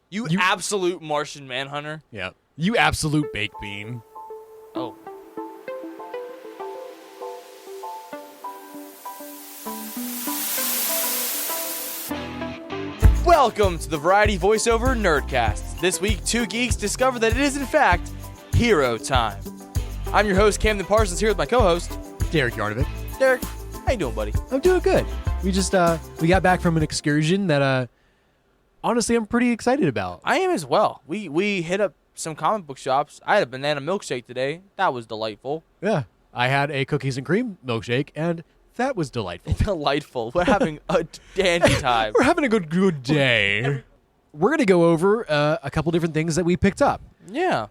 You absolute Martian manhunter. Yeah. You absolute baked bean. Oh. Welcome to the Variety Voiceover Nerdcast. This week, two geeks discover that it is, in fact, hero time. I'm your host, Camden Parsons, here with my co-host, Derek Yarnovic. Derek. How you doing, buddy? I'm doing good. We just we got back from an excursion that honestly I'm pretty excited about. I am as well. We hit up some comic book shops. I had a banana milkshake today. That was delightful. Yeah. I had a cookies and cream milkshake, and that was delightful. Delightful. We're having a dandy time. We're having a good day. We're going to go over a couple different things that we picked up. Yeah.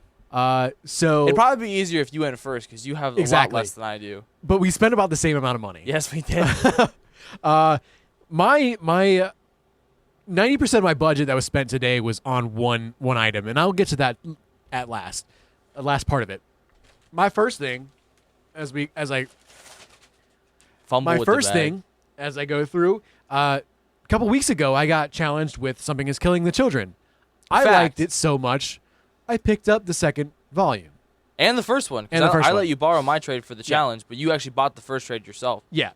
So It'd probably be easier if you went first because you have a lot less than I do. But we spent about the same amount of money. Yes, we did. My 90% of my budget that was spent today was on one item, and I'll get to that at last part of it. My first thing, as I go through, a couple weeks ago I got challenged with Something Is Killing the Children. I liked it so much, I picked up the second volume. And the first one. And the first I one. let you borrow my trade for the challenge, but you actually bought the first trade yourself. Yeah.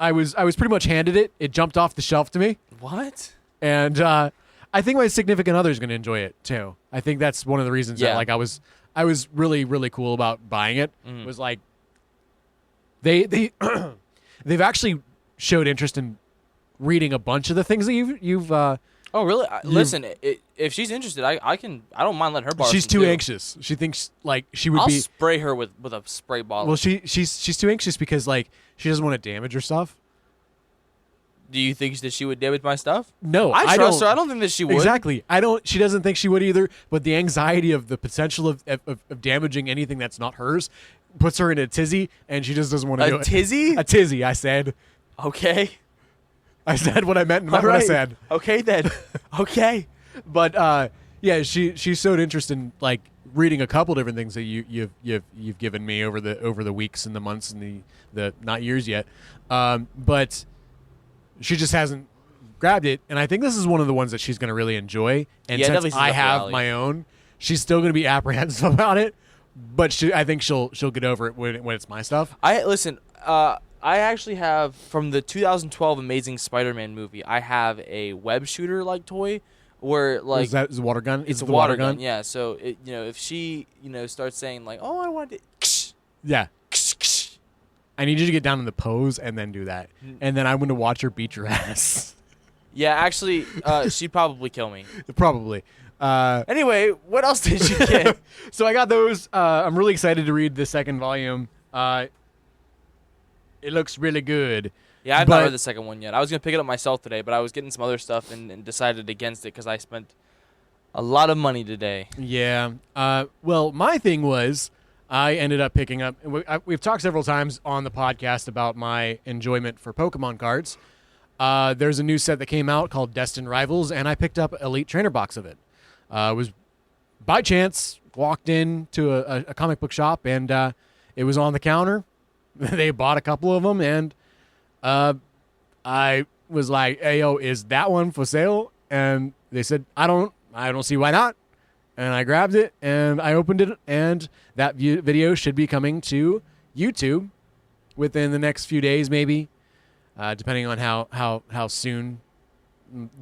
I was pretty much handed it. It jumped off the shelf to me. What? And I think my significant other is going to enjoy it too. I think that's one of the reasons that like I was really, really cool about buying it. Mm-hmm. Was like they've actually showed interest in reading a bunch of the things that you've Oh, really? Listen, if she's interested, I don't mind letting her borrow. She's some too too. anxious. She thinks like she would I'll be. spray her with a spray bottle. Well, she's too anxious because like she doesn't want to damage her stuff. Do you think that she would damage my stuff? No, I trust her. I don't think that she would. Exactly. She doesn't think she would either. But the anxiety of the potential of damaging anything that's not hers puts her in a tizzy, and she just doesn't want to do it. A tizzy? A tizzy. I said. Okay. I said what I meant, not what I said. Okay then. Okay. But yeah, she showed interest in like reading a couple different things that you've given me over the weeks and the months and the not years yet. But she just hasn't grabbed it, and I think this is one of the ones that she's going to really enjoy. And since I have my own, she's still going to be apprehensive about it. But I think she'll get over it when it's my stuff. I actually have, from the 2012 Amazing Spider-Man movie, I have a web shooter like toy where like is that a water gun? It's a water gun. Yeah. So if she starts saying like, oh, I want it, yeah. I need you to get down in the pose and then do that, and then I'm going to watch her beat your ass. Yeah, actually, she'd probably kill me. Probably. Anyway, what else did you get? So I got those. I'm really excited to read the second volume. It looks really good. Yeah, I've not read the second one yet. I was going to pick it up myself today, but I was getting some other stuff and decided against it because I spent a lot of money today. Yeah. Well, my thing was I ended up picking up, we've talked several times on the podcast about my enjoyment for Pokemon cards. There's a new set that came out called Destined Rivals, and I picked up Elite Trainer box of it. Was by chance walked into a comic book shop, and it was on the counter. They bought a couple of them, and I was like, "Hey, yo, is that one for sale?" And they said, "I don't see why not." And I grabbed it, and I opened it, and that video should be coming to YouTube within the next few days, maybe, depending on how soon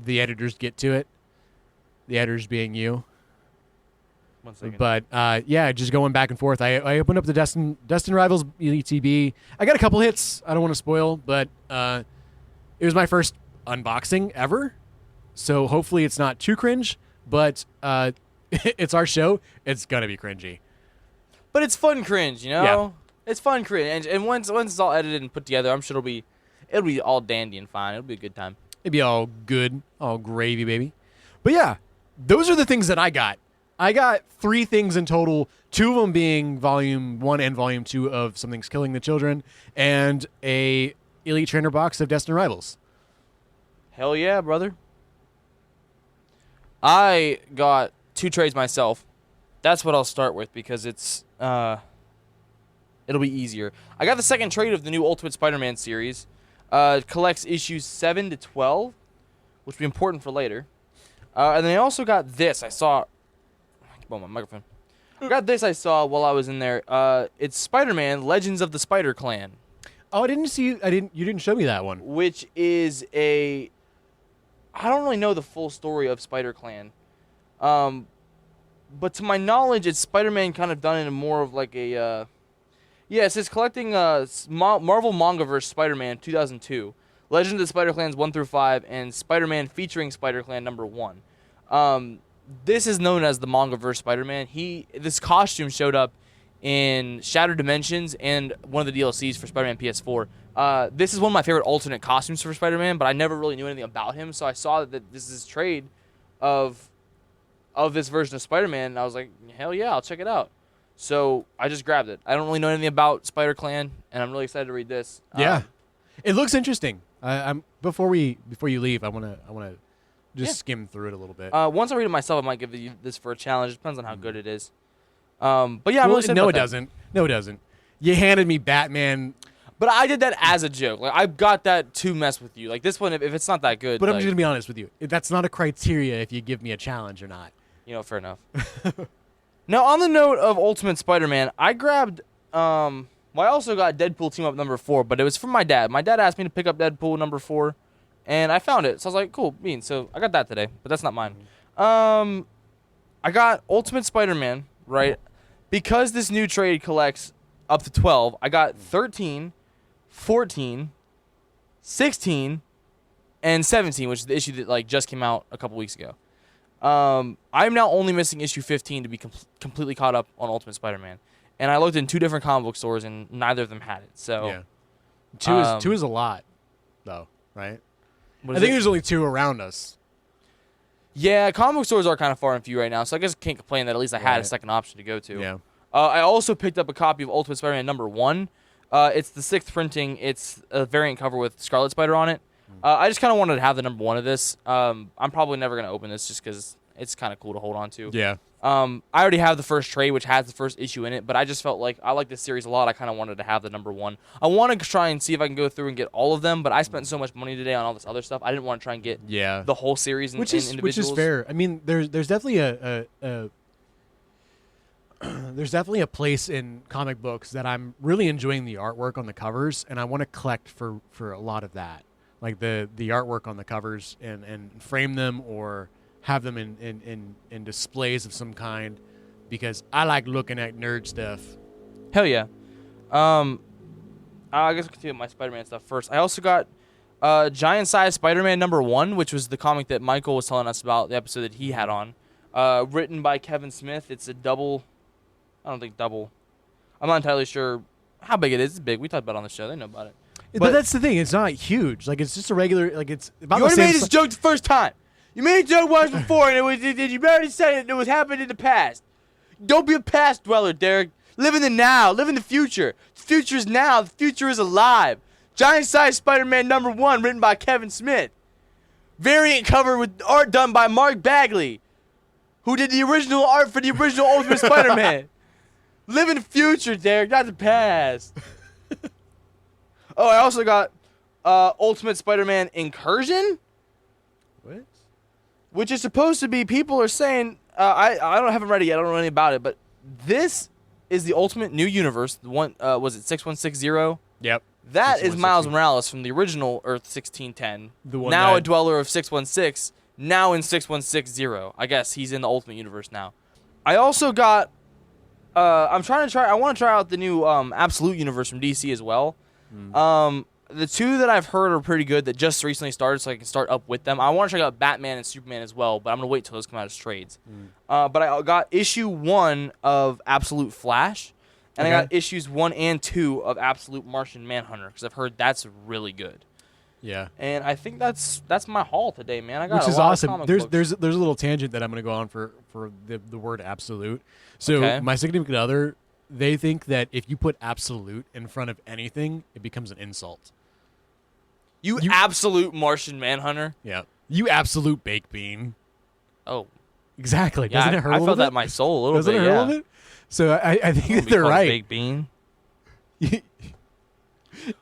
the editors get to it. The editors being you. 1 second. But yeah, just going back and forth. I opened up the Destin Rivals ETB. I got a couple hits. I don't want to spoil, but it was my first unboxing ever. So hopefully it's not too cringe, but it's our show. It's gonna be cringy. But it's fun cringe, you know? Yeah. It's fun cringe. And once it's all edited and put together, I'm sure it'll be all dandy and fine. It'll be a good time. It'd be all good, all gravy, baby. But yeah, those are the things that I got. I got 3 things in total, 2 of them being Volume 1 and Volume 2 of Something's Killing the Children, and a Elite Trainer box of Destined Rivals. Hell yeah, brother. I got 2 trades myself. That's what I'll start with because it'll be easier. I got the second trade of the new Ultimate Spider-Man series. Collects issues 7 to 12, which will be important for later. And then I also got this. I saw. Come on, my microphone. I got this. I saw while I was in there. It's Spider-Man: Legends of the Spider Clan. Oh, I didn't see. You didn't show me that one. Which is a. I don't really know the full story of Spider Clan. But to my knowledge, it's Spider-Man kind of done in more of like a. Yeah, it says collecting Marvel Mangaverse Spider-Man 2002, Legend of the Spider-Clans 1 through 5, and Spider-Man featuring Spider-Clan #1. This is known as the Mangaverse Spider-Man. This costume showed up in Shattered Dimensions and one of the DLCs for Spider-Man PS4. This is one of my favorite alternate costumes for Spider-Man, but I never really knew anything about him, so I saw that this is trade of this version of Spider-Man, and I was like, hell yeah, I'll check it out. So I just grabbed it. I don't really know anything about Spider-Clan, and I'm really excited to read this. Yeah, it looks interesting. Before you leave, I wanna just skim through it a little bit. Once I read it myself, I might give you this for a challenge. It depends on how good it is. But yeah, I'm really excited about that. No, it doesn't. You handed me Batman. But I did that as a joke. Like, I got that to mess with you. Like, this one, if it's not that good. But I'm just going to be honest with you. That's not a criteria if you give me a challenge or not. Fair enough. Now, on the note of Ultimate Spider-Man, I grabbed, I also got Deadpool Team Up #4, but it was from my dad. My dad asked me to pick up Deadpool #4, and I found it. So I was like, cool, beans. So I got that today, but that's not mine. I got Ultimate Spider-Man, right? Because this new trade collects up to 12, I got 13, 14, 16, and 17, which is the issue that just came out a couple weeks ago. I'm now only missing issue 15 to be completely caught up on Ultimate Spider-Man, and I looked in 2 different comic book stores, and neither of them had it. So yeah, two is a lot, though, right? I think there's only 2 around us. Yeah, comic book stores are kind of far and few right now, so I guess I can't complain that at least I had a second option to go to. Yeah. I also picked up a copy of Ultimate Spider-Man #1. It's the 6th printing. It's a variant cover with Scarlet Spider on it. I just kind of wanted to have the #1 of this. I'm probably never going to open this just because it's kind of cool to hold on to. Yeah. I already have the first trade, which has the first issue in it, but I just felt like I like this series a lot. I kind of wanted to have the #1. I want to try and see if I can go through and get all of them, but I spent so much money today on all this other stuff. I didn't want to try and get the whole series in individuals. Which is fair. I mean, there's definitely there's definitely a place in comic books that I'm really enjoying the artwork on the covers, and I want to collect for a lot of that. Like the artwork on the covers and frame them or have them in displays of some kind, because I like looking at nerd stuff. Hell yeah. I guess I'll continue with my Spider-Man stuff first. I also got Giant Size Spider-Man #1, which was the comic that Michael was telling us about, the episode that he had on. Written by Kevin Smith. It's a double. I don't think double. I'm not entirely sure how big it is. It's big. We talked about it on the show. They know about it. But that's the thing. It's not huge. Like, it's just a regular. Like, it's about you the already same made this joke the first time. You made a joke once before, and you already said it was happened in the past. Don't be a past dweller, Derek. Live in the now. Live in the future. The future is now. The future is alive. Giant Size Spider-Man #1, written by Kevin Smith. Variant cover with art done by Mark Bagley, who did the original art for the original Ultimate Spider-Man. Live in the future, Derek, not the past. Oh, I also got Ultimate Spider-Man Incursion. What? Which is supposed to be, people are saying, I haven't read it yet, I don't know anything about it, but this is the Ultimate New Universe. The one, was it 6160? Yep. That is Miles Morales from the original Earth 1610. The one now a dweller of 616, now in 6160. I guess he's in the Ultimate Universe now. I also got, I want to try out the new Absolute Universe from DC as well. The 2 that I've heard are pretty good that just recently started, so I can start up with them. I want to check out Batman and Superman as well, but I'm going to wait till those come out as trades. But I got issue 1 of Absolute Flash, and I got issues 1 and 2 of Absolute Martian Manhunter, because I've heard that's really good. Yeah. And I think that's my haul today, man. I got Which a is lot awesome. of comic books. There's a little tangent that I'm going to go on for the word absolute. So my significant other, they think that if you put absolute in front of anything, it becomes an insult. You absolute Martian Manhunter? Yeah. You absolute baked bean. Oh. Exactly. Yeah, Doesn't it hurt a little bit? I felt that in my soul a little Doesn't bit, it hurt a little bit? So I think that they're right. Baked bean.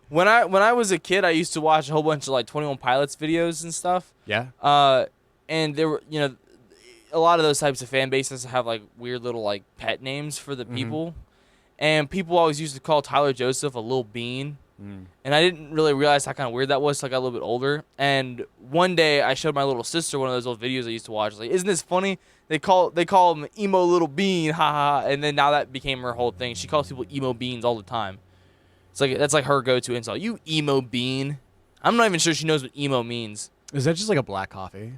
When I was a kid, I used to watch a whole bunch of 21 Pilots videos and stuff. Yeah. And there were, a lot of those types of fan bases have like weird little like pet names for the people, and people always used to call Tyler Joseph a little bean. And I didn't really realize how kind of weird that was until I got a little bit older. And one day I showed my little sister one of those old videos I used to watch. I was like, isn't this funny? They call him emo little bean, haha. And then now that became her whole thing. She calls people emo beans all the time. It's like that's like her go-to insult. You emo bean. I'm not even sure she knows what emo means. Is that just like a black coffee?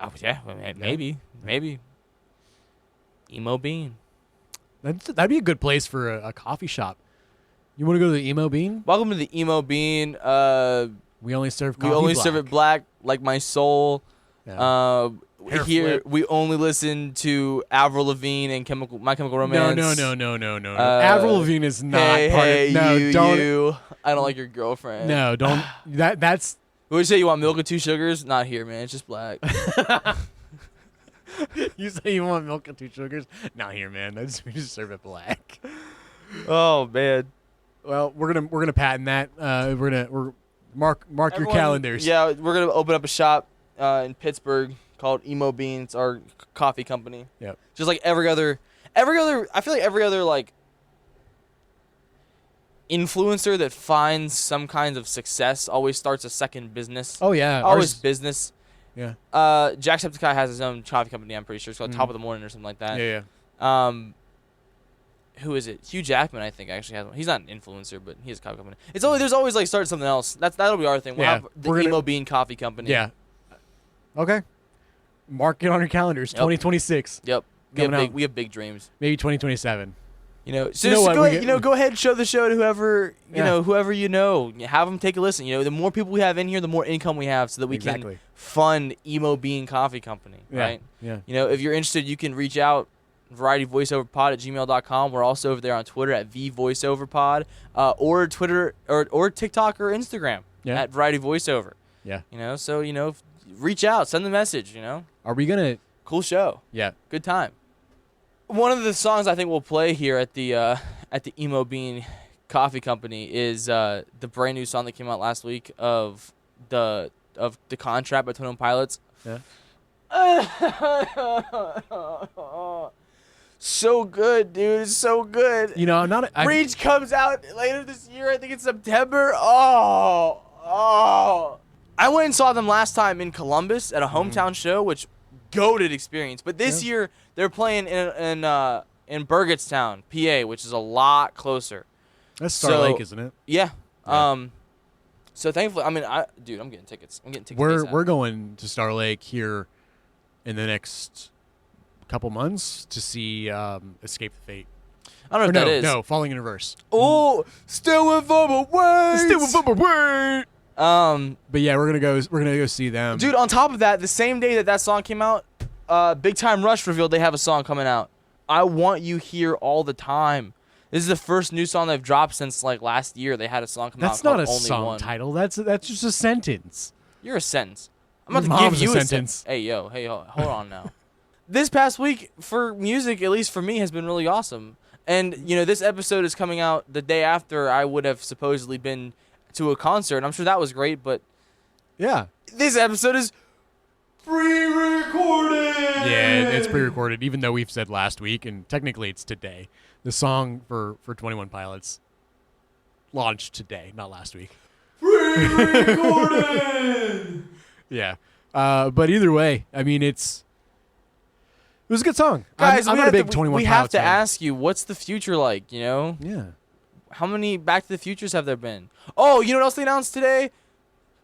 Oh, yeah, maybe. Emo bean. That'd be a good place for a coffee shop. You want to go to the Emo Bean? Welcome to the Emo Bean. We only serve coffee we only black. serve it black, like my soul. Yeah. Here flip. we only listen to Avril Lavigne and My Chemical Romance. No. Avril Lavigne is not part hey, of. No, you, don't. you. I don't like your girlfriend. No, don't. That's. What would you say? You want milk with 2 sugars? Not here, man. It's just black. You say you want milk and 2 sugars? Not here, man. We just serve it black. Oh man. Well, we're gonna patent that. We're mark your Everyone- calendars. Yeah, we're gonna open up a shop in Pittsburgh called Emo Beans, our coffee company. Yep. Just like every other. I feel like every other like influencer that finds some kind of success always starts a second business. Oh yeah. Always Ours- business. Yeah. Jacksepticeye has his own coffee company, I'm pretty sure. It's called Top of the Morning or something like that. Yeah. Who is it? Hugh Jackman, I think, actually has one. He's not an influencer, but he has a coffee company. There's always like start something else. That'll be our thing. We'll have the Emo Bean Coffee Company. Yeah. Okay. Mark it on your calendars. Yep. 2026. Yep. We have big dreams. Maybe 2027. You know, so You know just what, go ahead and show the show to whoever Yeah. whoever you know. Have them take a listen. You know, the more people we have in here, the more income we have, so that we Exactly. can fund Emo Bean Coffee Company. Yeah. Right? Yeah. You know, if you're interested, you can reach out. varietyvoiceoverpod@gmail.com. We're also over there on Twitter at VVoiceoverPod, or Twitter or TikTok or Instagram at VarietyVoiceover. Yeah. You know, so reach out, send the message. You know, Are we gonna? cool show, Yeah. good time. One of the songs I think we'll play here at the Emo Bean Coffee Company is the brand new song that came out last week of the Contract by 21 Pilots. Yeah. So good, dude. It's so good. You know, I'm not. Reach comes out later this year. I think it's September. Oh. I went and saw them last time in Columbus at a hometown show, which goated experience. But this year they're playing in Burgettstown, PA, which is a lot closer. That's Star Lake, isn't it? Yeah. Yeah. So thankfully, I'm getting tickets. We're ASAP. going to Star Lake here in the next couple months to see Escape the Fate. I don't know what that is. No, Falling in Reverse. Oh, still with Bubba Wait. Still with Bubba Wait. But yeah, we're gonna go see them. Dude, on top of that, the same day that song came out, Big Time Rush revealed they have a song coming out. I Want You Here All the Time. This is the first new song they've dropped since like last year. They had a song come out. That's not a called Only song One. title. That's just a sentence. You're a sentence. I'm Your about to give mom's you a a sentence. sentence. Hey, hold on now. This past week for music, at least for me, has been really awesome. And this episode is coming out the day after I would have supposedly been to a concert. I'm sure that was great, but Yeah. this episode is pre-recorded. Yeah, it's pre-recorded, even though we've said last week, and technically it's today. The song for 21 Pilots launched today, not last week. Pre-recorded. Yeah. But either way, I mean, it was a good song. Guys, I'm not a big 21 we Pilots have to fan. ask you, what's the future like, Yeah. How many Back to the Futures have there been? Oh, you know what else they announced today?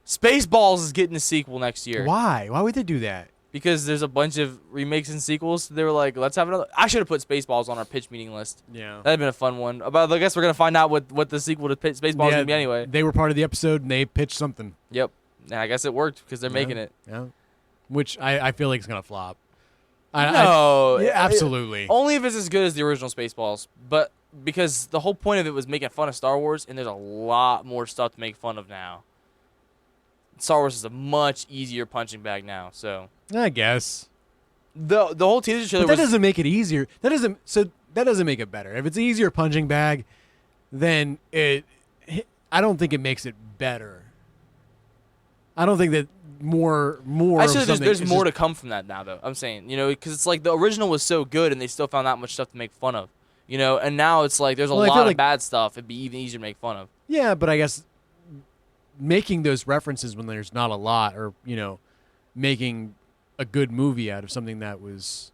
Spaceballs is getting a sequel next year. Why? Why would they do that? Because there's a bunch of remakes and sequels. They were like, let's have another. I should have put Spaceballs on our pitch meeting list. Yeah. That'd been a fun one. But I guess we're going to find out what the sequel to Spaceballs is going to be anyway. They were part of the episode, and they pitched something. Yep. And I guess it worked because they're making it. Yeah. Which I feel like is going to flop. No. Yeah, absolutely. Only if it's as good as the original Spaceballs. But because the whole point of it was making fun of Star Wars, and there's a lot more stuff to make fun of now. Star Wars is a much easier punching bag now. So I guess. the whole teaser trailer But that was doesn't make it easier. That doesn't make it better. If it's an easier punching bag, then I don't think it makes it better. I don't think that more. Actually, of there's something- more it's to come from that now, though. I'm saying, because it's like the original was so good, and they still found that much stuff to make fun of, and now it's like there's a Well, I feel lot of like- bad stuff. It'd be even easier to make fun of. Yeah, but I guess making those references when there's not a lot, or making a good movie out of something that was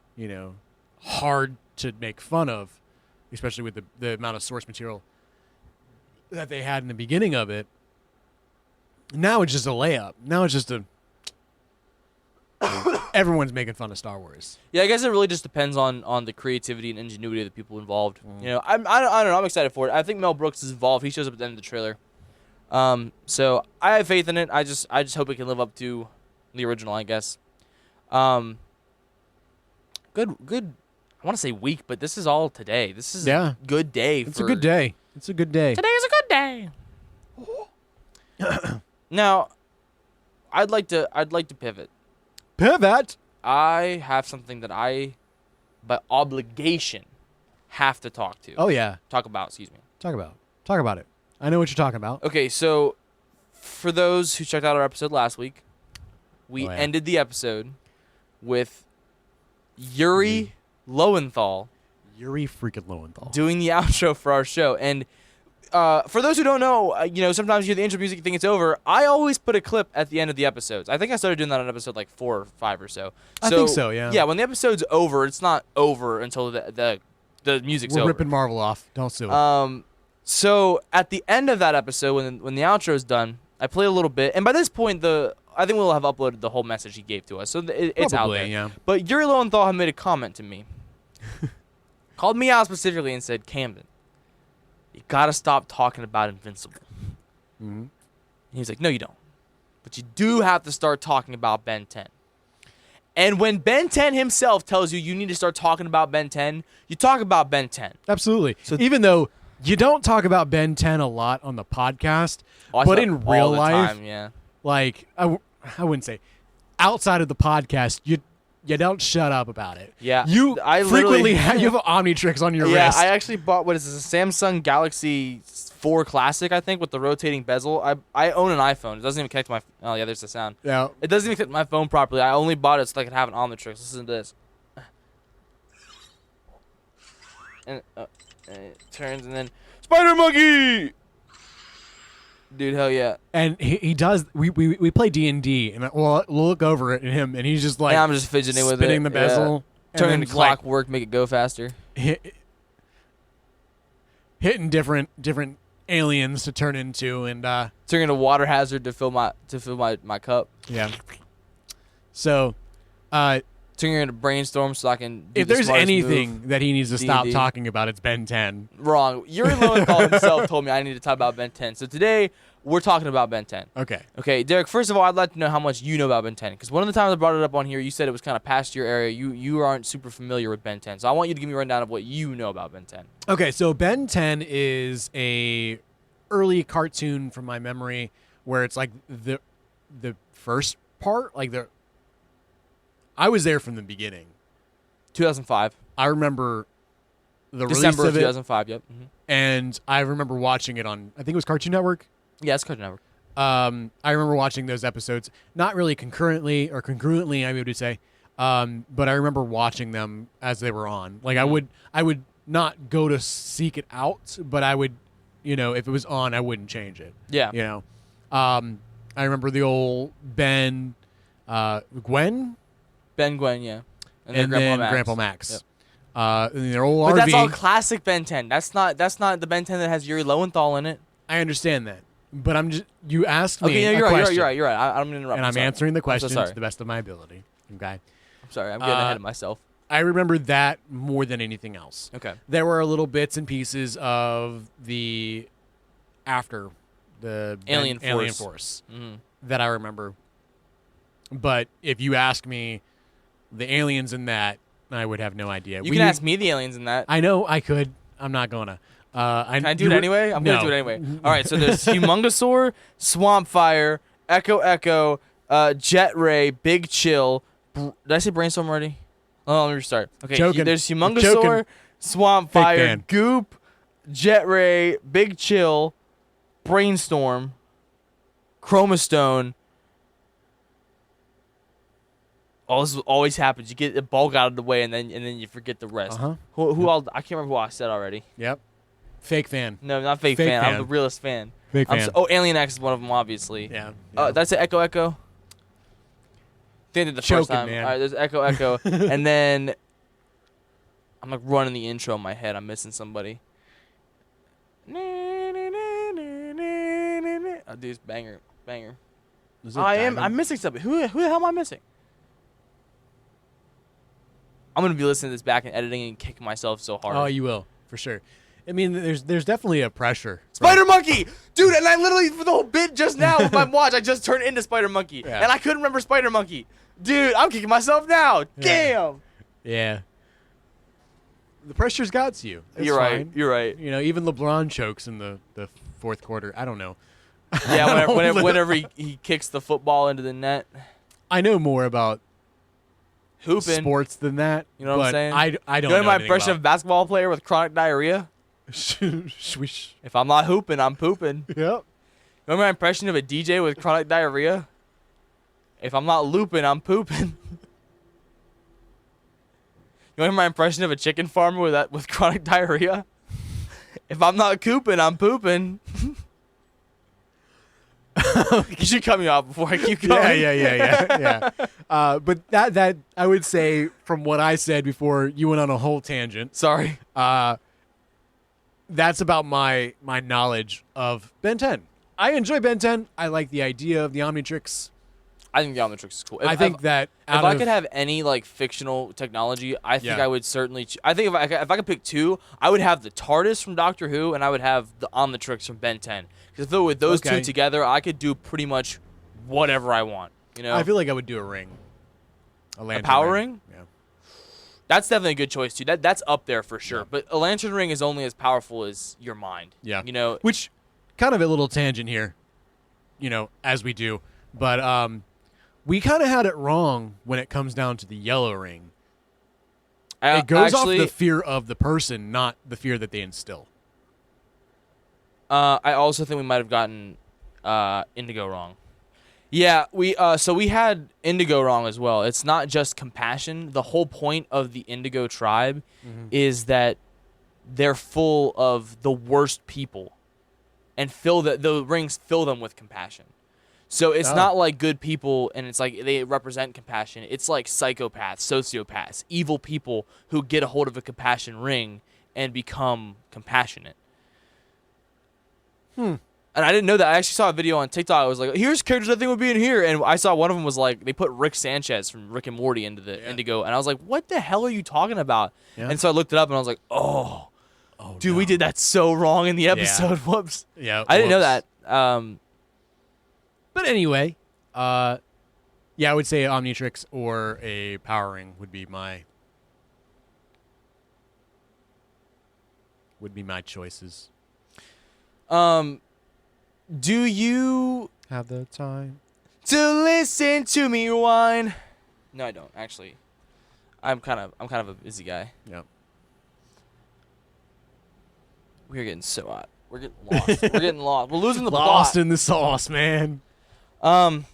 hard to make fun of, especially with the amount of source material that they had in the beginning of it. Now it's just a layup. Now it's just everyone's making fun of Star Wars. Yeah, I guess it really just depends on the creativity and ingenuity of the people involved. I don't know. I'm excited for it. I think Mel Brooks is involved. He shows up at the end of the trailer. So I have faith in it. I just hope it can live up to the original, I guess. Good. I want to say week, but this is all today. This is a good day. It's a good day. It's a good day. Today is a good day. Now, I'd like to pivot. Pivot. I have something that I, by obligation, have to talk about. Excuse me. Talk about it. I know what you're talking about. Okay, so for those who checked out our episode last week, we ended the episode with Yuri Lowenthal. Yuri freaking Lowenthal doing the outro for our show. And for those who don't know, sometimes you hear the intro music, you think it's over. I always put a clip at the end of the episodes. I think I started doing that on episode like 4 or 5 or so. I think so, yeah. Yeah, when the episode's over, it's not over until the music's over. We're ripping Marvel off. Don't sue it. So at the end of that episode, when the outro's done, I play a little bit. And by this point, I think we'll have uploaded the whole message he gave to us. So it's out there. Yeah. But Yuri Lowenthal had made a comment to me. Called me out specifically and said, Camden, you got to stop talking about Invincible. Mm-hmm. He was like, no, you don't. But you do have to start talking about Ben 10. And when Ben 10 himself tells you need to start talking about Ben 10, you talk about Ben 10. Absolutely. So even though you don't talk about Ben 10 a lot on the podcast, but in real life, like I wouldn't say outside of the podcast, you don't shut up about it. Yeah. You frequently you have Omnitrix on your wrist. Yeah, I actually bought, what is this, a Samsung Galaxy 4 Classic, I think, with the rotating bezel. I own an iPhone. It doesn't even connect to my... Oh, yeah, there's the sound. Yeah. It doesn't even connect to my phone properly. I only bought it so I could have an Omnitrix. Listen to this. And it turns, and then... Spider Monkey! Dude, hell yeah. And he does... We play D&D, and we'll look over at him, and he's just like... Yeah, I'm just fidgeting with it. Spinning the bezel. Yeah. Turning the clockwork, make it go faster. Hitting different aliens to turn into, and turning a water hazard to fill my cup. Yeah. So, turning into brainstorm so I can. Do if there's anything that he needs to stop talking about, it's Ben 10. Wrong. Yuri Lowenthal himself told me I need to talk about Ben 10. So today we're talking about Ben 10. Okay. Okay, Derek. First of all, I'd like to know how much you know about Ben 10, because one of the times I brought it up on here, you said it was kind of past your area. You aren't super familiar with Ben 10, so I want you to give me a rundown of what you know about Ben 10. Okay, so Ben 10 is a early cartoon from my memory where it's like the first part, like I was there from the beginning. 2005. I remember the December release of 2005. Yep. Mm-hmm. And I remember watching it on, I think it was Cartoon Network. Yeah, it's Cartoon Network. I remember watching those episodes, not really congruently, I would say, but I remember watching them as they were on. Like I would not go to seek it out, but I would, if it was on, I wouldn't change it. Yeah. I remember the old Ben, Gwen. Ben Gwen, yeah. And then Grandpa Max. Yep. And their old but RV. That's all classic Ben 10. That's not the Ben 10 that has Yuri Lowenthal in it. I understand that. But you asked me you're right. You're right. I'm going to interrupt. And I'm answering the question so to the best of my ability. Okay. I'm sorry. I'm getting ahead of myself. I remember that more than anything else. Okay. There were little bits and pieces of the after the Alien Force that I remember. But if you ask me the aliens in that, I would have no idea. You can ask me the aliens in that. I know I could. I'm not going to. Can I do it anyway? I'm going to do it anyway. All right, so there's Humongosaur, Swampfire, Echo, Jet Ray, Big Chill. Did I say Brainstorm already? Oh, let me restart. Okay, there's Humongosaur, Swampfire, Goop, Jet Ray, Big Chill, Brainstorm, Chromastone, Oh, this always happens. You get the bulk out of the way, and then you forget the rest. I can't remember who I said already. Yep. Fake fan. No, not fake fan. I'm the realest fan. Fake fan. Alien X is one of them, obviously. Yeah. Did I say Echo Echo? I think I did the first time. Man. All right, there's Echo Echo, and then I'm like running the intro in my head. I'm missing somebody. I'll do this banger. I'm missing something. Who the hell am I missing? I'm gonna be listening to this back and editing and kicking myself so hard. Oh, you will for sure. I mean, there's definitely a pressure. Spider Monkey, dude, and I literally for the whole bit just now with my watch, I just turned into Spider Monkey, and I couldn't remember Spider Monkey. Dude, I'm kicking myself now. Damn. Yeah. The pressure's got to you. It's You're right. fine. You're right. You know, even LeBron chokes in the fourth quarter. I don't know. Yeah, whenever he kicks the football into the net. I know more about hooping sports than that. You know what I'm saying? I don't know know my impression of a basketball player with chronic diarrhea? Swish. If I'm not hooping, I'm pooping. Yep. You know my impression of a DJ with chronic diarrhea? If I'm not looping, I'm pooping. You want my impression of a chicken farmer with chronic diarrhea? If I'm not cooping, I'm pooping. You should cut me off before I keep going. Yeah. But that I would say from what I said before you went on a whole tangent. Sorry. That's about my knowledge of Ben 10. I enjoy Ben 10. I like the idea of the Omnitrix. I think the Omnitrix is cool. I think that if I could have any like fictional technology, I think I would certainly. I think if I could pick two, I would have the TARDIS from Doctor Who, and I would have the Omnitrix from Ben 10. Because with those two together, I could do pretty much whatever I want. You know, I feel like I would do a ring, a power ring. Yeah, that's definitely a good choice too. That's up there for sure. Yeah. But a lantern ring is only as powerful as your mind. Yeah, you know, which kind of a little tangent here, you know, as we do, but we kind of had it wrong when it comes down to the yellow ring. It goes off the fear of the person, not the fear that they instill. I also think we might have gotten Indigo wrong. Yeah, we had Indigo wrong as well. It's not just compassion. The whole point of the Indigo tribe is that they're full of the worst people, and the rings fill them with compassion. So it's not like good people, and it's like they represent compassion. It's like psychopaths, sociopaths, evil people who get a hold of a compassion ring and become compassionate. And I didn't know that. I actually saw a video on TikTok. I was like, here's characters I think would be in here. And I saw one of them was like, they put Rick Sanchez from Rick and Morty into the Indigo. And I was like, what the hell are you talking about? Yeah. And so I looked it up, and I was like, oh dude, we did that so wrong in the episode. Yeah. Whoops. Yeah. I didn't know that. But anyway, I would say Omnitrix or a power ring would be my choices. Do you have the time to listen to me whine? No, I don't actually. I'm kind of a busy guy. Yep. We're getting so hot. We're getting lost. We're getting lost. We're losing the plot. Lost in the sauce, man. So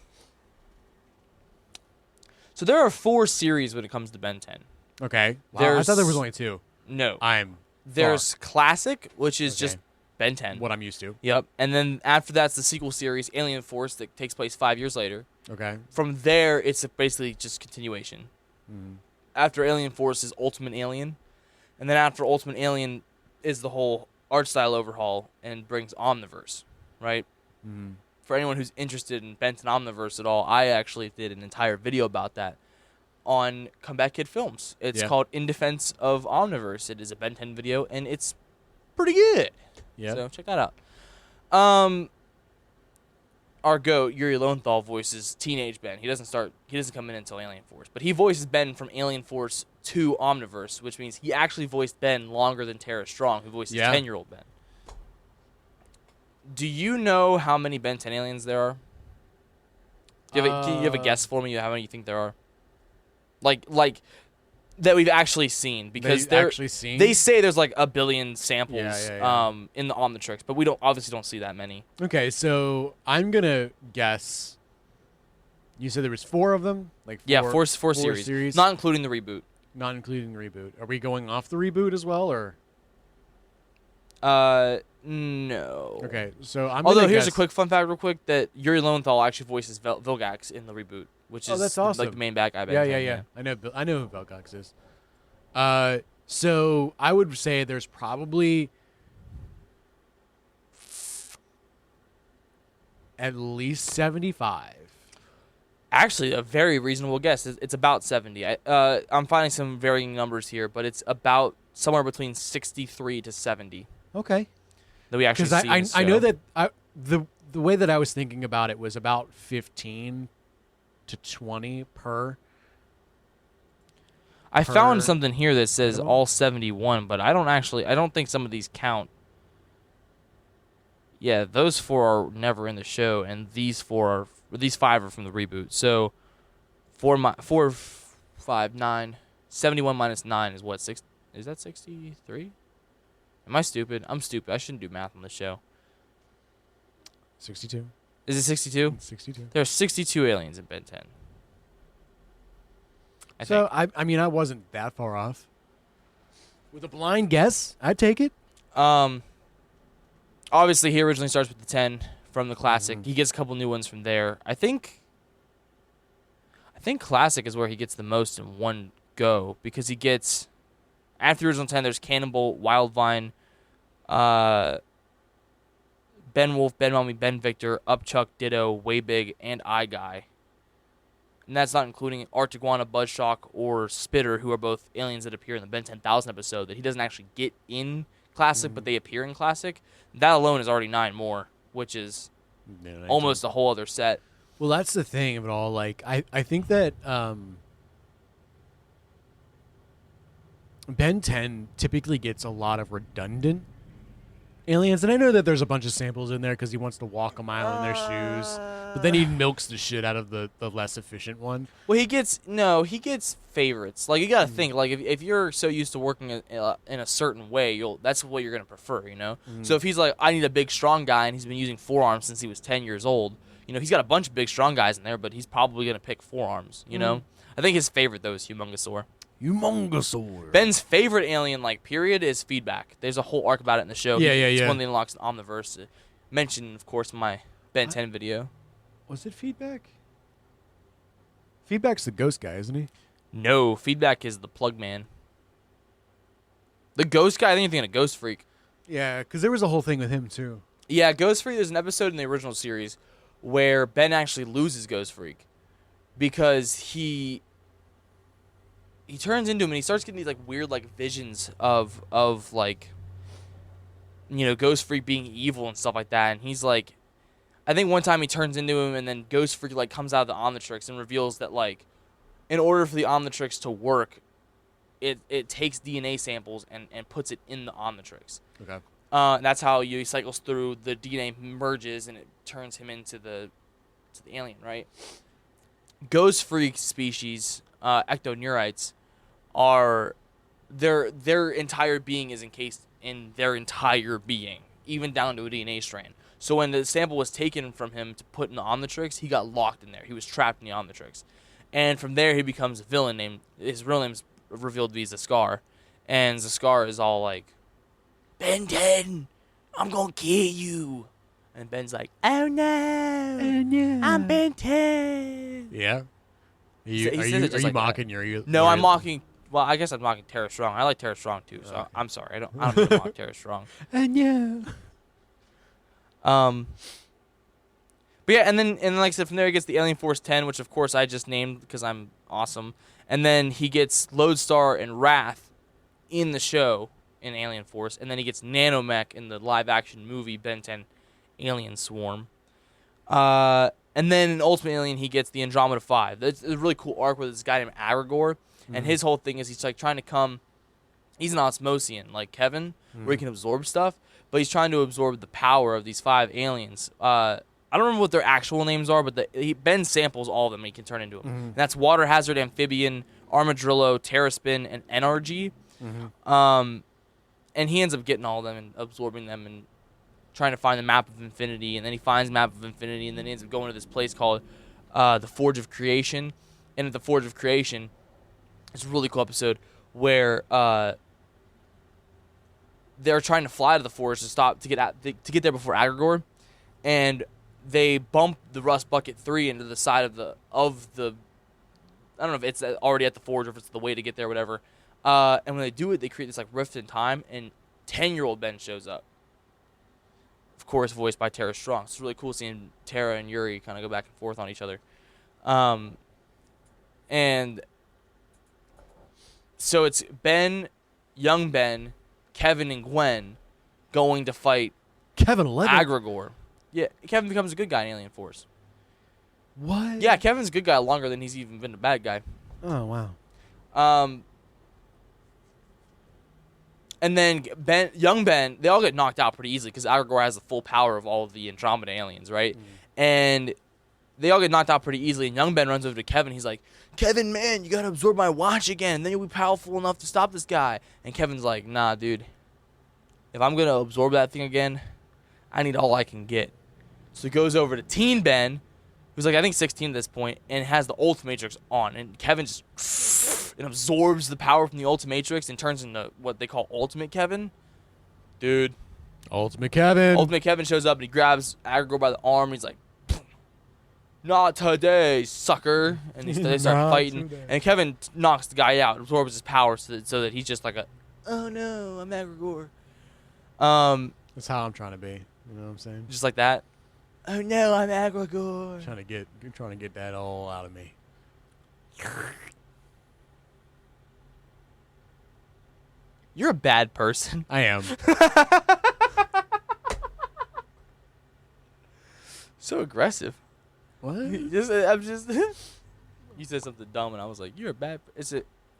there are 4 series when it comes to Ben 10. Okay. Wow, I thought there was only 2. No. There's Classic, which is just Ben 10. What I'm used to. Yep. And then after that's the sequel series, Alien Force, that takes place 5 years later. Okay. From there, it's basically just continuation. After Alien Force is Ultimate Alien. And then after Ultimate Alien is the whole art style overhaul and brings Omniverse, right? For anyone who's interested in Ben 10 Omniverse at all, I actually did an entire video about that on Comeback Kid Films. It's called In Defense of Omniverse. It is a Ben 10 video, and it's pretty good. Yeah. So check that out. Our GOAT, Yuri Lowenthal, voices teenage Ben. He doesn't come in until Alien Force. But he voices Ben from Alien Force to Omniverse, which means he actually voiced Ben longer than Tara Strong, who voices 10-year-old Ben. Do you know how many Ben 10 aliens there are? Do you have a guess for me? How many you think there are? Like that we've actually seen, because they say there's like a billion samples in the Omnitrix, but we obviously don't see that many. Okay, so I'm gonna guess You said there was 4 of them? Like four series. Not including the reboot. Not including the reboot. Are we going off the reboot as well, or? No. Okay, so I'm. Although here's a quick fun fact, real quick, that Yuri Lowenthal actually voices Vilgax in the reboot, which is that's awesome. like the main bad guy. Yeah. I know who Vilgax is. So I would say there's probably at least 75. Actually, a very reasonable guess. It's about 70. I'm finding some varying numbers here, but it's about somewhere between 63 to 70. Okay. That we actually see. Because I know that the way that I was thinking about it was about 15 to 20 per. I found something here that says all 71, but I don't think some of these count. Yeah, those 4 are never in the show, and these 5 are from the reboot. So 4, 5, 9, 71 minus 9 is what, 6? Is that 63? Am I stupid? I'm stupid. I shouldn't do math on this show. 62. Is it 62? 62. There are 62 aliens in Ben 10. I mean, I wasn't that far off. With a blind guess, I'd take it. Obviously, he originally starts with the 10 from the classic. He gets a couple new ones from there. I think classic is where he gets the most in one go, because he gets, after the original 10, there's Cannonball, Wildvine, Ben Wolf, Ben Mummy, Ben Victor, Upchuck, Ditto, Way Big, and I Guy. And that's not including Artiguana, Buzzshock, or Spitter, who are both aliens that appear in the Ben 10,000 episode that he doesn't actually get in Classic, but they appear in Classic. That alone is already 9 more, which is almost a whole other set. Well, that's the thing of it all. Like, I think that Ben 10 typically gets a lot of redundant aliens, and I know that there's a bunch of samples in there because he wants to walk a mile in their shoes, but then he milks the shit out of the less efficient one. Well, he gets favorites. Like, you gotta think, like, if you're so used to working in a certain way, that's what you're gonna prefer, you know. So if he's like, I need a big strong guy, and he's been using forearms since he was 10 years old, you know, he's got a bunch of big strong guys in there, but he's probably gonna pick forearms, you know. I think his favorite though is Humongosaur. Ben's favorite alien, like, period, is Feedback. There's a whole arc about it in the show. It's one that unlocks an Omniverse. Mentioned, of course, in my Ben 10 video. Was it Feedback? Feedback's the ghost guy, isn't he? No, Feedback is the plug man. The ghost guy, I think you're thinking of Ghost Freak. Yeah, because there was a whole thing with him, too. Yeah, Ghost Freak, there's an episode in the original series where Ben actually loses Ghost Freak because he turns into him and he starts getting these, like, weird, like, visions of like, you know, Ghost Freak being evil and stuff like that. And he's like, I think one time he turns into him and then Ghost Freak, like, comes out of the Omnitrix and reveals that, like, in order for the Omnitrix to work, it takes DNA samples and puts it in the Omnitrix. Okay. That's how he cycles through, the DNA merges and it turns him into the alien, right? Ghost Freak species, ectoneurites, are their entire being is encased in their entire being, even down to a DNA strand. So when the sample was taken from him to put in the Omnitrix, he got locked in there. He was trapped in the Omnitrix. And from there, he becomes a villain named, his real name's revealed to be Zaskar. And Zaskar is all like, Ben 10, I'm going to kill you. And Ben's like, oh no, I'm Ben 10. Yeah. Are you like mocking that. No, I'm mocking. Well, I guess I'm mocking Tara Strong. I like Tara Strong too, so okay. I'm sorry. I don't mean to mock Tara Strong. I know. But yeah, and then like I said, from there he gets the Alien Force 10, which of course I just named because I'm awesome. And then he gets Lodestar and Wrath in the show in Alien Force, and then he gets Nanomech in the live-action movie Ben 10 Alien Swarm. And then in Ultimate Alien, he gets the Andromeda 5. It's a really cool arc with this guy named Aragorn, and his whole thing is he's like trying to come. He's an Osmosian, like Kevin, where he can absorb stuff, but he's trying to absorb the power of these 5 aliens. I don't remember what their actual names are, but Ben samples all of them and he can turn into them. And that's Water Hazard, Amphibian, Armadillo, Terraspin, and NRG. And he ends up getting all of them and absorbing them and trying to find the Map of Infinity. And then he finds the Map of Infinity, and then he ends up going to this place called the Forge of Creation, and at the Forge of Creation, it's a really cool episode where they're trying to fly to the forge to get there before Agrigor, and they bump the Rust Bucket 3 into the side of the I don't know if it's already at the forge or if it's the way to get there, whatever. And when they do it, they create this like rift in time, and 10-year-old Ben shows up. Of course, voiced by Tara Strong. It's really cool seeing Tara and Yuri kind of go back and forth on each other. And so it's Ben, young Ben, Kevin, and Gwen going to fight Kevin 11. Agrigor. Yeah, Kevin becomes a good guy in Alien Force. What? Yeah, Kevin's a good guy longer than he's even been a bad guy. Oh, wow. And then young Ben, they all get knocked out pretty easily because Agrigor has the full power of all of the Andromeda aliens, right? And they all get knocked out pretty easily, and young Ben runs over to Kevin. He's like, Kevin, man, you got to absorb my watch again. Then you'll be powerful enough to stop this guy. And Kevin's like, nah, dude. If I'm going to absorb that thing again, I need all I can get. So he goes over to Teen Ben, who's like, I think 16 at this point, and has the Ultimatrix on. And Kevin just absorbs the power from the Ultimatrix and turns into what they call Ultimate Kevin. Dude. Ultimate Kevin. Ultimate Kevin shows up and he grabs Agrigor by the arm. And he's like, not today, sucker. And they start fighting. Today. And Kevin knocks the guy out, absorbs his power so that he's just like oh no, I'm Agrigor. That's how I'm trying to be. You know what I'm saying? Just like that. Oh no, I'm Agrigor. Trying to get that all out of me. You're a bad person. I am. So aggressive. What? I'm just. You said something dumb, and I was like, "You're a bad."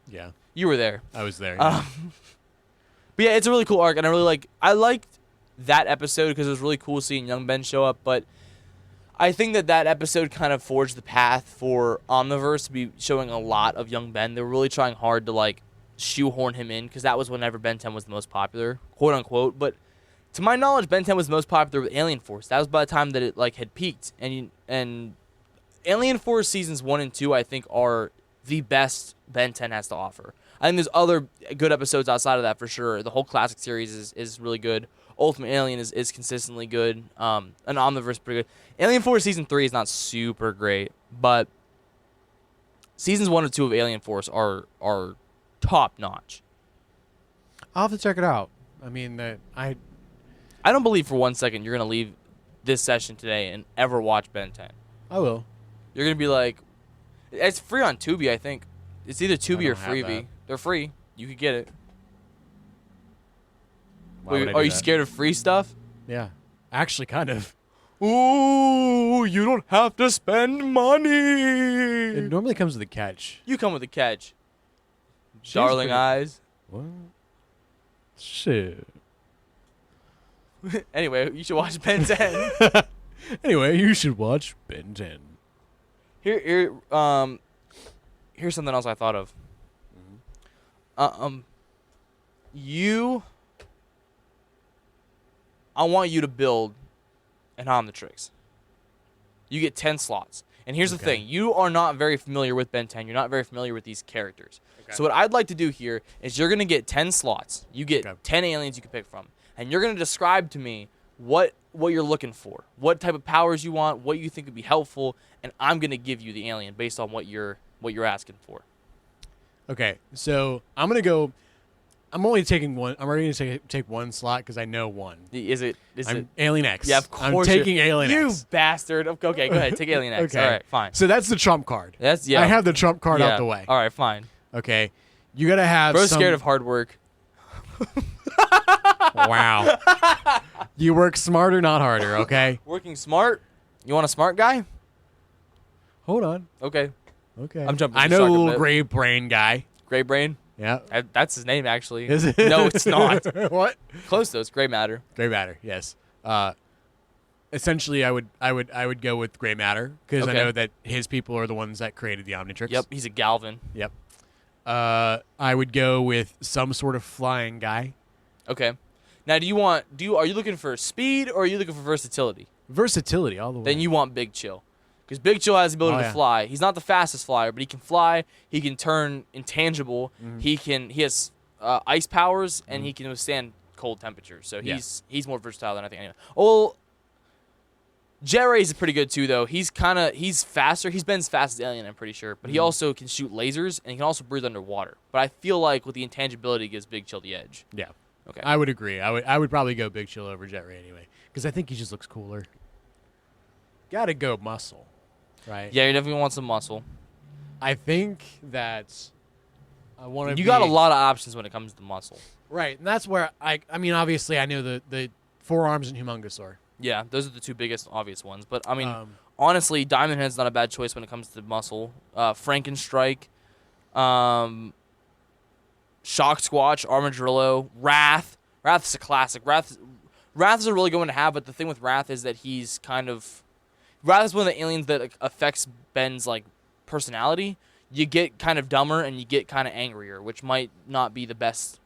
Yeah. You were there. I was there. Yeah. But yeah, it's a really cool arc, and I liked that episode because it was really cool seeing young Ben show up. But I think that episode kind of forged the path for Omniverse to be showing a lot of young Ben. They were really trying hard to like shoehorn him in because that was whenever Ben 10 was the most popular, quote unquote. But to my knowledge, Ben 10 was the most popular with Alien Force. That was by the time that it like had peaked, and Alien Force seasons 1 and 2 I think are the best Ben 10 has to offer. I think there's other good episodes outside of that for sure. The whole classic series is really good. Ultimate Alien is consistently good. And Omniverse is pretty good. Alien Force season 3 is not super great, but seasons 1 and 2 of Alien Force are top notch. I'll have to check it out. I mean, I don't believe for 1 second you're gonna leave this session today and ever watch Ben 10. I will. You're gonna be like, it's free on Tubi, I think. It's either Tubi or don't have Freevee. that. They're free. You could get it. Why would I Are do you that? scared of free stuff? Yeah. Actually, kind of. Ooh, you don't have to spend money. It normally comes with a catch. You come with a catch. She's Darling pretty- eyes. What? Shit. Anyway, you should watch Ben 10. Anyway, you should watch Ben 10. Here's something else I thought of. I want you to build an Omnitrix. You get 10 slots. And here's the Okay. thing. You are not very familiar with Ben 10. You're not very familiar with these characters. Okay. So what I'd like to do here is you're going to get 10 slots. You get Okay. 10 aliens you can pick from. And you're going to describe to me what you're looking for, what type of powers you want, what you think would be helpful, and I'm going to give you the alien based on what you're asking for. Okay, so I'm going to go. I'm only taking one. I'm already going to take one slot because I know one. Is it Alien X. Yeah, of course. I'm taking Alien you X. bastard. Okay, go ahead. Take Alien X. Okay. All right, fine. So that's the trump card. I have the trump card out the way. All right, fine. Okay. You got to have Bro's some... scared of hard work. Wow. You work smarter, not harder, okay? Working smart? You want a smart guy? Hold on. Okay. Okay. I'm jumping I the know shark a a little bit. gray brain guy. Gray Brain? Yeah. That's his name, actually. Is it? No, it's not. What? Close, though. It's Gray Matter. Gray matter, yes. Essentially, I would go with gray matter because Okay. I know that his people are the ones that created the Omnitrix. Yep, he's a Galvin. Yep. I would go with some sort of flying guy. Okay. Now, are you looking for speed or are you looking for versatility? Versatility all the way. Then you want Big Chill. Because Big Chill has the ability Oh, to yeah. fly. He's not the fastest flyer, but he can fly. He can turn intangible. Mm-hmm. He has ice powers, and he can withstand cold temperatures. So Yeah. he's more versatile than I think anyone. Well, Jet Ray is pretty good too, though. He's faster. He's Ben's fastest alien, I'm pretty sure. But he also can shoot lasers, and he can also breathe underwater. But I feel like with the intangibility, it gives Big Chill the edge. Yeah. Okay. I would agree. I would probably go Big Chill over Jet Ray anyway, because I think he just looks cooler. Gotta go muscle, right? Yeah, you definitely want some muscle. I think that I want to. You got a lot of options when it comes to muscle. Right, and that's where I mean, obviously, I know the forearms and Humongosaur. Yeah, those are the two biggest obvious ones. But I mean, honestly, Diamond Head's not a bad choice when it comes to muscle. Frankenstrike, Shock Squatch, Armadillo, Wrath. Wrath's a classic. Wrath is a really good one to have, but the thing with Wrath is that he's kind of... Wrath is one of the aliens that affects Ben's like personality. You get kind of dumber and you get kind of angrier, which might not be the best,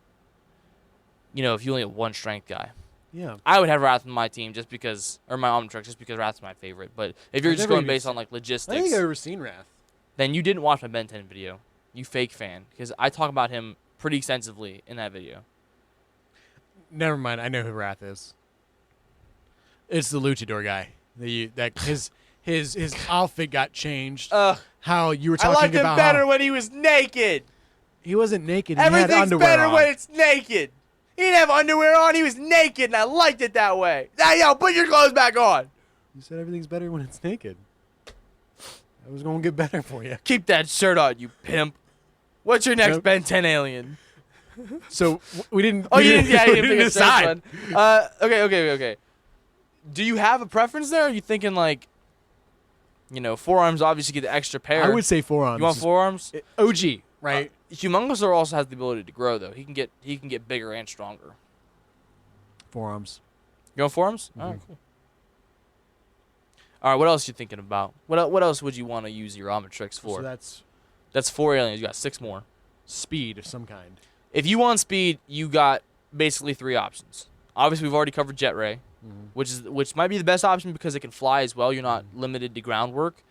if you only have one strength guy. Yeah. I would have Wrath on my team just because, or my Omnitrix just because Wrath's my favorite. But if you're I've just never going even based seen- on like I think logistics, I've ever seen Wrath. then you didn't watch my Ben 10 video. You fake fan. Because I talk about him pretty extensively in that video. Never mind. I know who Wrath is. It's the luchador guy. His outfit got changed. How you were talking about how when he was naked. he wasn't naked. He had underwear on. it's naked. He didn't have underwear on. He was naked, and I liked it that way. Now, yo, put your clothes back on. You said everything's better when it's naked. I was going to get better for you. Keep that shirt on, you pimp. What's your next Nope. Ben 10 alien? So we didn't. Oh, we you didn't. Yeah, you didn't pick a decide. third one. Okay. Do you have a preference there? Or are you thinking like, forearms obviously get the extra pair? I would say forearms. You want forearms? OG, right? Humongosaur also has the ability to grow though. He can get bigger and stronger. Forearms. You want forearms? Mm-hmm. All right, cool. All right, what else you thinking about? What else would you want to use your Omnitrix for? So That's 4 aliens. You got 6 more. speed of some kind. If you want speed, you got basically 3 options. Obviously, we've already covered Jet Ray, which might be the best option because it can fly as well. You're not limited to groundwork.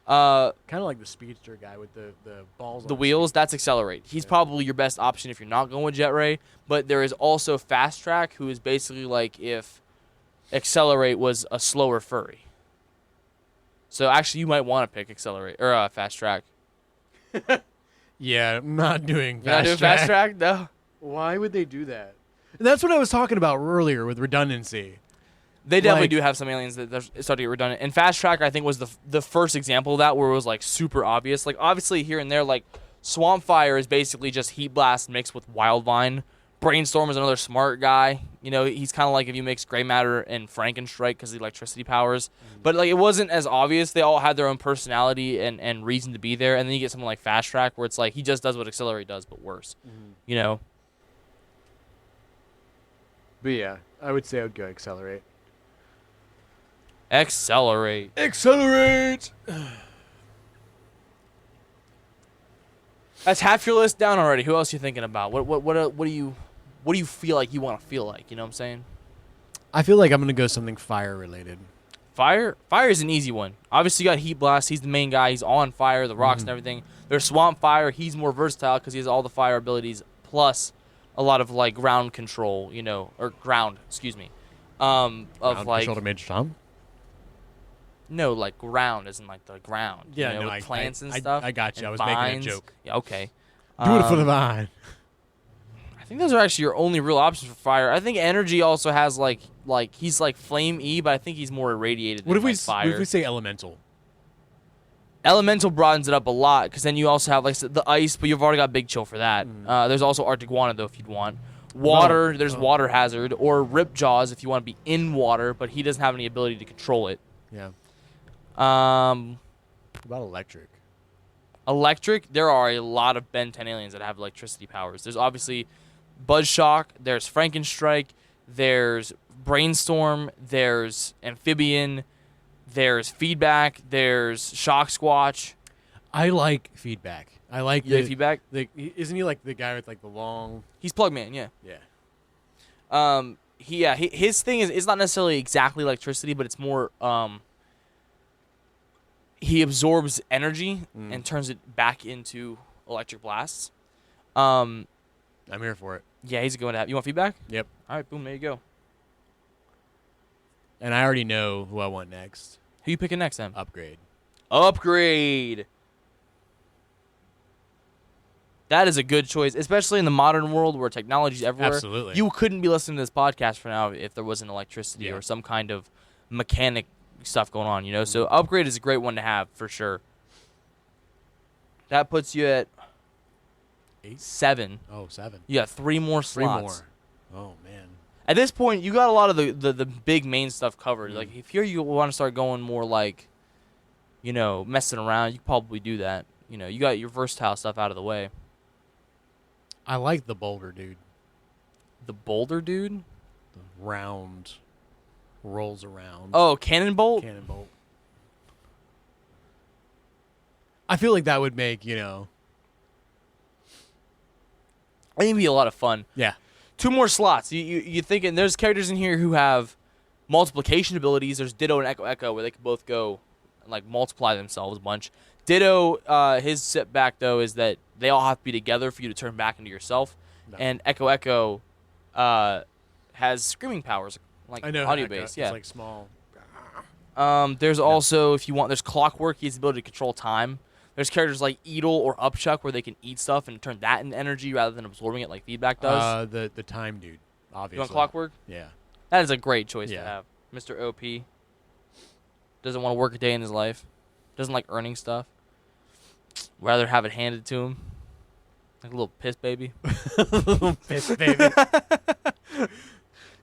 Kind of like the speedster guy with the balls. The on wheels, that's Accelerate. He's probably your best option if you're not going with Jet Ray. But there is also Fast Track, who is basically like if Accelerate was a slower furry. So actually, you might want to pick Accelerate or Fast Track. Yeah, I'm not doing You're not doing Fast Track? No. Why would they do that? And that's what I was talking about earlier with redundancy. They definitely Like- do have some aliens that start to get redundant. And Fast Track, I think, was the first example of that where it was, like, super obvious. Like, obviously, here and there, like, Swamp Fire is basically just Heat Blast mixed with Wildvine. Brainstorm is another smart guy. He's kind of like if you mix Gray Matter and Frankenstrike because of the electricity powers. But, like, it wasn't as obvious. They all had their own personality and reason to be there. And then you get someone like Fast Track where it's like he just does what Accelerate does, but worse. But yeah, I would say I would go Accelerate. Accelerate. Accelerate! That's half your list down already. Who else are you thinking about? What do you feel like you want to feel like? You know what I'm saying? I feel like I'm going to go something fire related. Fire is an easy one. Obviously, you got Heat Blast. He's the main guy. He's on fire, the rocks and everything. There's Swamp Fire. He's more versatile because he has all the fire abilities plus a lot of like ground control, or ground. Excuse me. Of Ground like control to Major Tom? no, like ground isn't like the ground. Yeah, no, with plants and I stuff. got you. and I was making a vines. joke. Yeah, okay. Do it for the vine. I think those are actually your only real options for fire. I think energy also has like he's like flame E, but I think he's more irradiated. What than if we like fire? what if we say elemental? Elemental broadens it up a lot because then you also have like the ice, but you've already got Big Chill for that. There's also Arctic Guana though if you'd want. Water, there's Water Hazard or Rip Jaws if you want to be in water, but he doesn't have any ability to control it. Yeah. Um, What about electric? Electric, there are a lot of Ben 10 aliens that have electricity powers. There's obviously Buzzshock, there's Frankenstrike, there's Brainstorm, there's Amphibian, there's Feedback, there's Shock Squatch. I like feedback. I like You like Feedback? Isn't he like the guy with like the long? He's Plugman, yeah. Yeah. His thing is not necessarily exactly electricity, but it's more he absorbs energy and turns it back into electric blasts. I'm here for it. Yeah, he's a good one to have. You want feedback? Yep. All right, boom, there you go. And I already know who I want next. Who you picking next, then? Upgrade. Upgrade. That is a good choice, especially in the modern world where technology's everywhere. Absolutely. You couldn't be listening to this podcast for now if there wasn't electricity or some kind of mechanic stuff going on, you know? So Upgrade is a great one to have for sure. That puts you at 8? 7. Oh, 7. You got 3 more 3 slots. more. Oh, man. At this point, you got a lot of the big main stuff covered. Like, if here you want to start going more like, you know, messing around, you could probably do that. You know, you got your versatile stuff out of the way. I like the boulder dude. The boulder dude? The round rolls around. Oh, Cannonbolt? Cannonbolt. I feel like that would make, you know. I think it'd be a lot of fun. Yeah. 2 more slots. You thinking there's characters in here who have multiplication abilities. There's Ditto and Echo where they can both go and like multiply themselves a bunch. Ditto, his setback though is that they all have to be together for you to turn back into yourself. No. And Echo has screaming powers, like audio based. Yeah, it's like small. There's also, if you want, there's Clockwork. He has the ability to control time. There's characters like Edel or Upchuck where they can eat stuff and turn that into energy rather than absorbing it like Feedback does. The time dude, obviously. You want Clockwork? Yeah. That is a great choice to have. Mr. OP. Doesn't want to work a day in his life. Doesn't like earning stuff. Rather have it handed to him. Like a little piss baby. Little piss baby.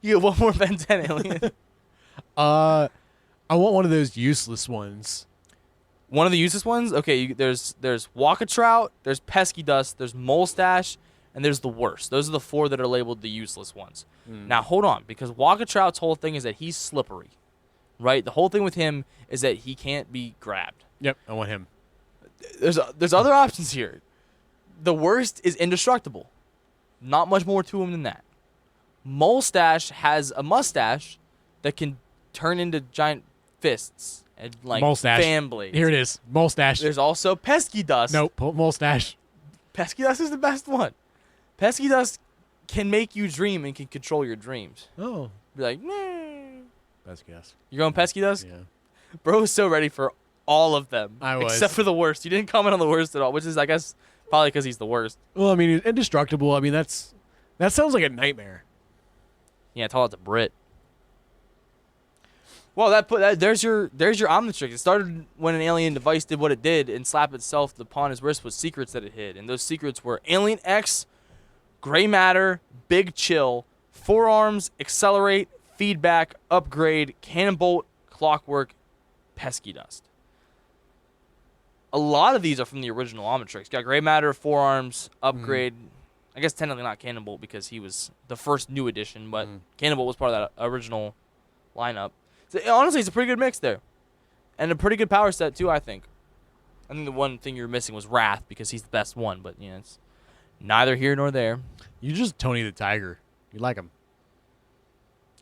You get one more Ben 10 alien. I want one of those useless ones. One of the useless ones? Okay, there's Walkatrout, there's Pesky Dust, there's Molestache, and there's the worst. Those are the 4 that are labeled the useless ones. Now, hold on, because Walkatrout's whole thing is that he's slippery, right? The whole thing with him is that he can't be grabbed. Yep, I want him. There's other options here. The worst is indestructible. Not much more to him than that. Molestache has a mustache that can turn into giant fists and like fan blades. Here it is. Molestache. There's also Pesky Dust. Nope, Molestache. Pesky Dust is the best one. Pesky Dust can make you dream and can control your dreams. Oh. Be like, nah. Pesky Dust. You're going Pesky Dust? Yeah. Bro was so ready for all of them. I was. Except for the worst. You didn't comment on the worst at all, which is, I guess, probably because he's the worst. Well, I mean, indestructible. I mean, that sounds like a nightmare. Yeah, tell it to Brit. Well, there's your Omnitrix. It started when an alien device did what it did and slapped itself upon his wrist with secrets that it hid. And those secrets were Alien X, Gray Matter, Big Chill, Forearms, Accelerate, Feedback, Upgrade, Cannonbolt, Clockwork, Pesky Dust. A lot of these are from the original Omnitrix. You got Gray Matter, Forearms, Upgrade. I guess technically not Cannonbolt because he was the first new edition, but Cannonbolt was part of that original lineup. So, honestly, it's a pretty good mix there. And a pretty good power set, too, I think. I think the one thing you're missing was Wrath because he's the best one, but you know, it's neither here nor there. You just Tony the Tiger. You like him.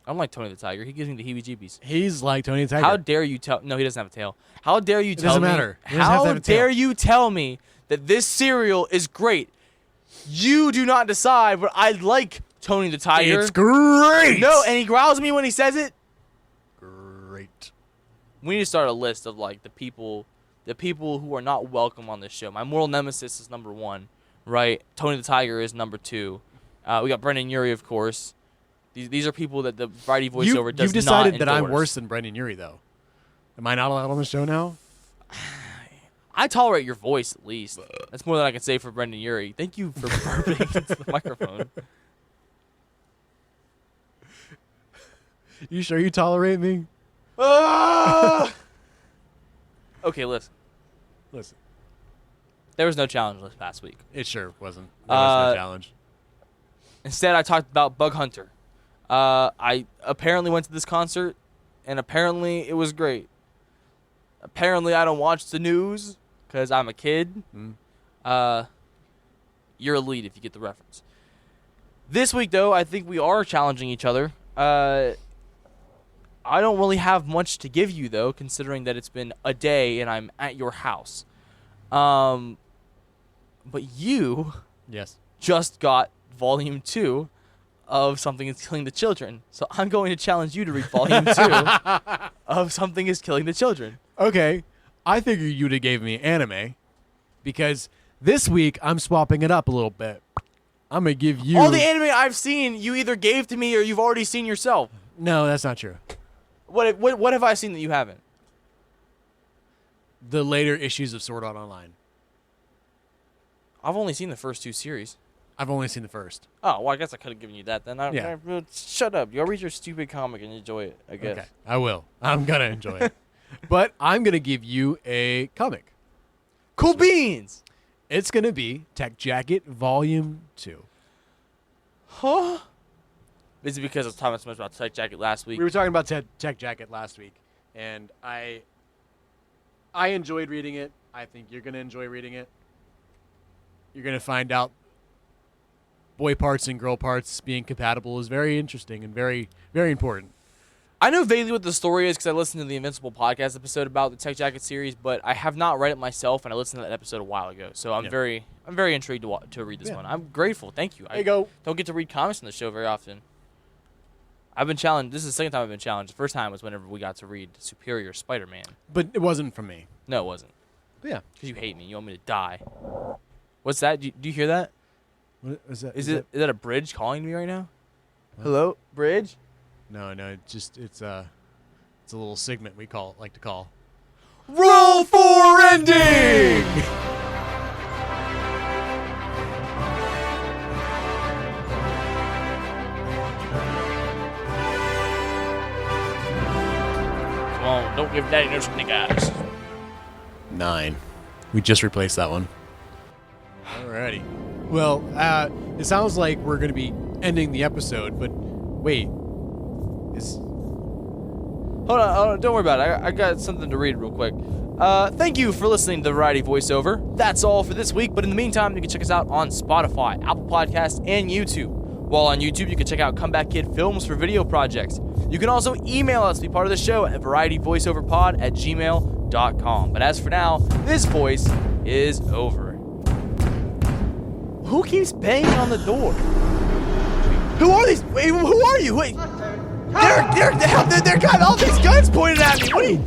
I don't like Tony the Tiger. He gives me the heebie-jeebies. He's like Tony the Tiger. How dare you tell... No, he doesn't have a tail. How dare you tell me... It doesn't matter. How dare you tell me that this cereal is great? You do not decide, but I like Tony the Tiger. It's great! No, and he growls at me when he says it. Great. We need to start a list of, like, the people who are not welcome on this show. My moral nemesis is number 1, right? Tony the Tiger is number 2. We got Brendan Urie, of course. These are people that the Variety Voiceover does not endorse. You've decided that I'm worse than Brendan Urie, though. Am I not allowed on the show now? I tolerate your voice, at least. That's more than I can say for Brendan Urie. Thank you for burping into the microphone. You sure you tolerate me? Okay, listen. There was no challenge this past week. It sure wasn't. There was no challenge. Instead, I talked about Bug Hunter. I apparently went to this concert, and apparently it was great. Apparently I don't watch the news because I'm a kid. You're a lead if you get the reference. This week, though, I think we are challenging each other. I I don't really have much to give you, though, considering that it's been a day and I'm at your house. But you Yes. just got Volume 2 of Something is Killing the Children. So I'm going to challenge you to read Volume 2 of Something is Killing the Children. Okay. I figured you'd have gave me anime because this week I'm swapping it up a little bit. I'm going to give you... All the anime I've seen, you either gave to me or you've already seen yourself. No, that's not true. What have I seen that you haven't? The later issues of Sword Art Online. I've only seen the first 2 series. I've only seen the first. Oh, well, I guess I could have given you that then. Yeah. Shut up. You'll read your stupid comic and enjoy it, I guess. Okay, I will. I'm going to enjoy it. But I'm going to give you a comic. Cool beans! It's going to be Tech Jacket Volume 2. Huh? Is it because I was talking so much about Tech Jacket last week? We were talking about Tech Jacket last week, and I enjoyed reading it. I think you're going to enjoy reading it. You're going to find out boy parts and girl parts being compatible is very interesting and very, very important. I know vaguely what the story is because I listened to the Invincible podcast episode about the Tech Jacket series, but I have not read it myself, and I listened to that episode a while ago. So I'm very intrigued to read this one. I'm grateful. Thank you. There you go. Don't get to read comics on the show very often. I've been challenged. This is the second time I've been challenged. The first time was whenever we got to read Superior Spider-Man. But it wasn't from me. No, it wasn't. Yeah. Because you hate me. You want me to die. What's that? Do you hear that? What is that? Is that a bridge calling to me right now? What? Hello, bridge? No, it's a little segment we like to call Roll for Ending. Come on, don't give Daddy no sneak eyes. 9. We just replaced that one. Alrighty. Well, it sounds like we're going to be ending the episode, but wait. Hold on, don't worry about it. I got something to read real quick. Thank you for listening to the Variety Voiceover. That's all for this week, but in the meantime, you can check us out on Spotify, Apple Podcasts, and YouTube. While on YouTube, you can check out Comeback Kid Films for video projects. You can also email us to be part of the show at varietyvoiceoverpod@gmail.com. But as for now, this voice is over. Who keeps banging on the door? Who are these? Wait, who are you? Wait. They're got all these guns pointed at me. What are you?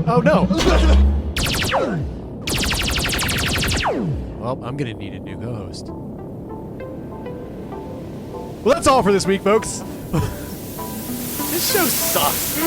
Oh, no. Well, I'm going to need a new co-host. Well, that's all for this week, folks. This show sucks.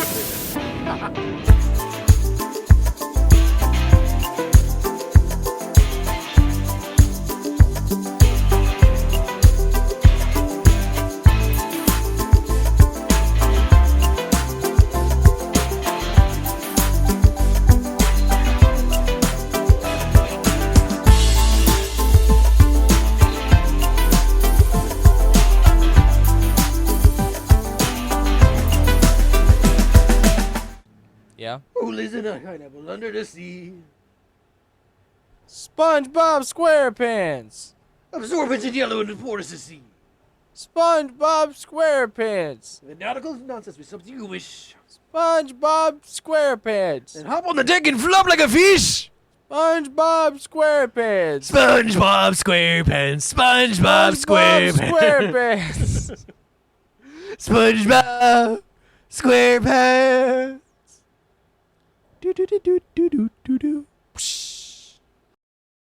Yeah. Who lives in a pineapple under the sea? SpongeBob SquarePants. Absorbent yellow in the porous sea. SpongeBob SquarePants. The nautical nonsense with something you wish. SpongeBob SquarePants. And hop on the deck and flop like a fish. SpongeBob SquarePants. SpongeBob SquarePants. SpongeBob SquarePants. SpongeBob SquarePants. Do do do do do do do.